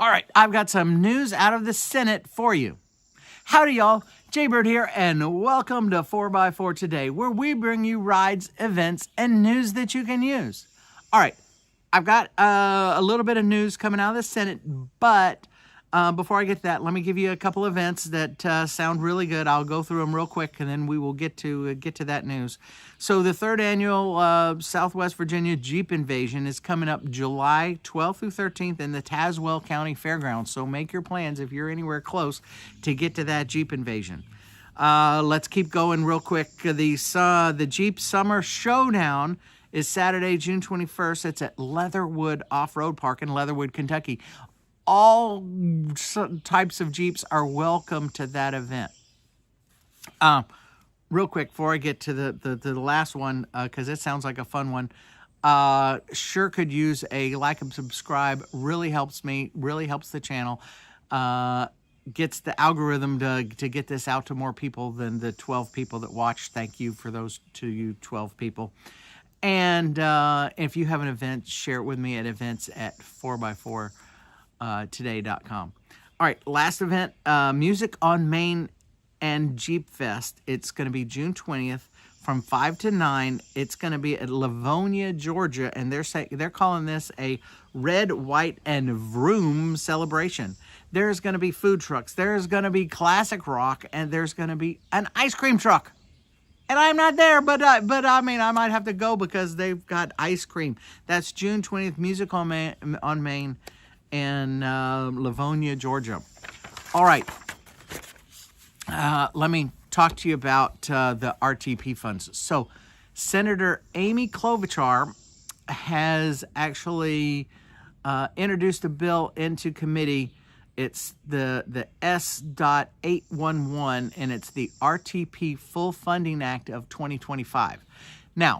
All right, I've got some news out of the Senate for you. Howdy, y'all. Jaybird here, and welcome to 4x4 Today, where we bring you rides, events, and news that you can use. All right, I've got a little bit of news coming out of the Senate, but before I get to that, let me give you a couple events that sound really good. I'll go through them real quick, and then we will get to that news. So the third annual Southwest Virginia Jeep Invasion is coming up July 12th through 13th in the Tazewell County Fairgrounds. So make your plans if you're anywhere close to get to that Jeep Invasion. Let's keep going real quick. The Jeep Summer Showdown is Saturday, June 21st. It's at Leatherwood Off-Road Park in Leatherwood, Kentucky. All types of Jeeps are welcome to that event. Real quick, before I get to the last one, because it sounds like a fun one, sure could use a like and subscribe. Really helps me, really helps the channel. Gets the algorithm to get this out to more people than the 12 people that watch. Thank you for those to you 12 people. And if you have an event, share it with me at events@4x4today.com. All right, last event, Music on Main and Jeep Fest. It's going to be June 20th from 5 to 9. It's going to be at Livonia, Georgia, and they're calling this a Red, White, and Vroom celebration. There's going to be food trucks. There's going to be classic rock, and there's going to be an ice cream truck. And I'm not there, but I mean, I might have to go because they've got ice cream. That's June 20th, Music on Main in Livonia, Georgia. All right. Let me talk to you about the RTP funds. So Senator Amy Klobuchar has actually introduced a bill into committee. It's the S.811, and it's the RTP Full Funding Act of 2025. Now,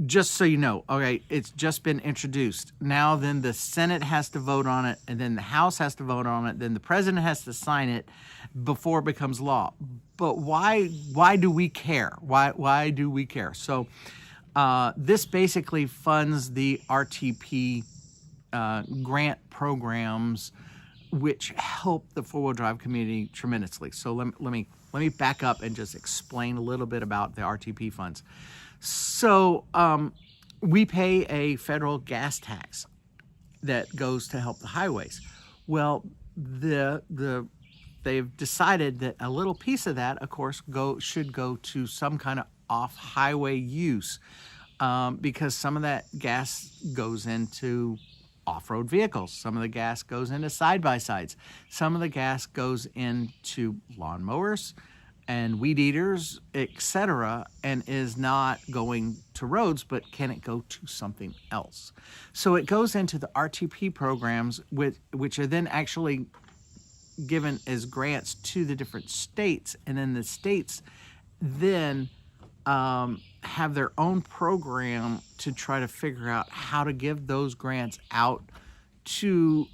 just so you know, okay, it's just been introduced. Now then the Senate has to vote on it, and then the House has to vote on it, then the President has to sign it before it becomes law. But why do we care? Why do we care? So this basically funds the RTP grant programs, which help the four-wheel drive community tremendously. So let me back up and just explain a little bit about the RTP funds. So we pay a federal gas tax that goes to help the highways. Well, they've decided that a little piece of that, of course, should go to some kind of off-highway use, because some of that gas goes into off-road vehicles. Some of the gas goes into side-by-sides. Some of the gas goes into lawnmowers and weed eaters, etc., and is not going to roads, but can it go to something else? So it goes into the RTP programs, which are then actually given as grants to the different states, and then the states then have their own program to try to figure out how to give those grants out to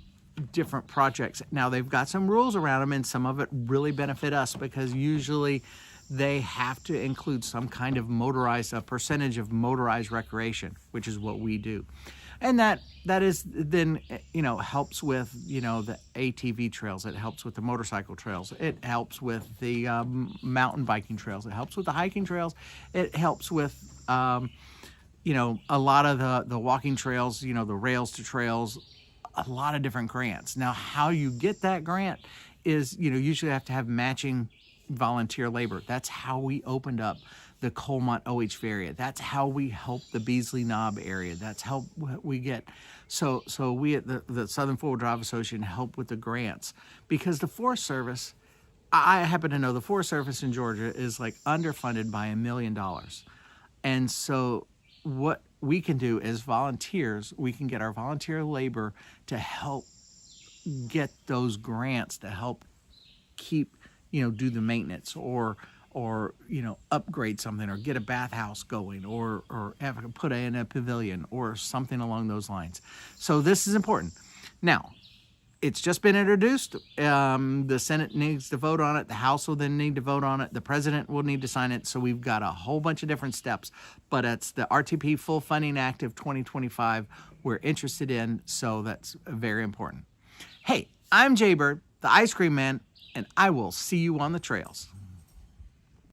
different projects. Now, they've got some rules around them, and some of it really benefit us because usually they have to include some kind of a percentage of motorized recreation, which is what we do. And that is then, helps with, the ATV trails. It helps with the motorcycle trails. It helps with the mountain biking trails. It helps with the hiking trails. It helps with, a lot of the walking trails, the rails to trails, a lot of different grants. Now, how you get that grant is, usually have to have matching volunteer labor. That's how we opened up the Colmont OHV area. That's how we help the Beasley Knob area. That's how we get. So we at the Southern Four-Wheel Drive Association help with the grants, because the Forest Service, I happen to know the Forest Service in Georgia is like underfunded by $1 million. And so what we can do as volunteers, we can get our volunteer labor to help get those grants to help keep, do the maintenance or upgrade something, or get a bathhouse going, or put in a pavilion or something along those lines. So this is important. Now, it's just been introduced. The Senate needs to vote on it. The House will then need to vote on it. The President will need to sign it. So we've got a whole bunch of different steps. But it's the RTP Full Funding Act of 2025 we're interested in. So that's very important. Hey, I'm Jay Bird, the Ice Cream Man, and I will see you on the trails.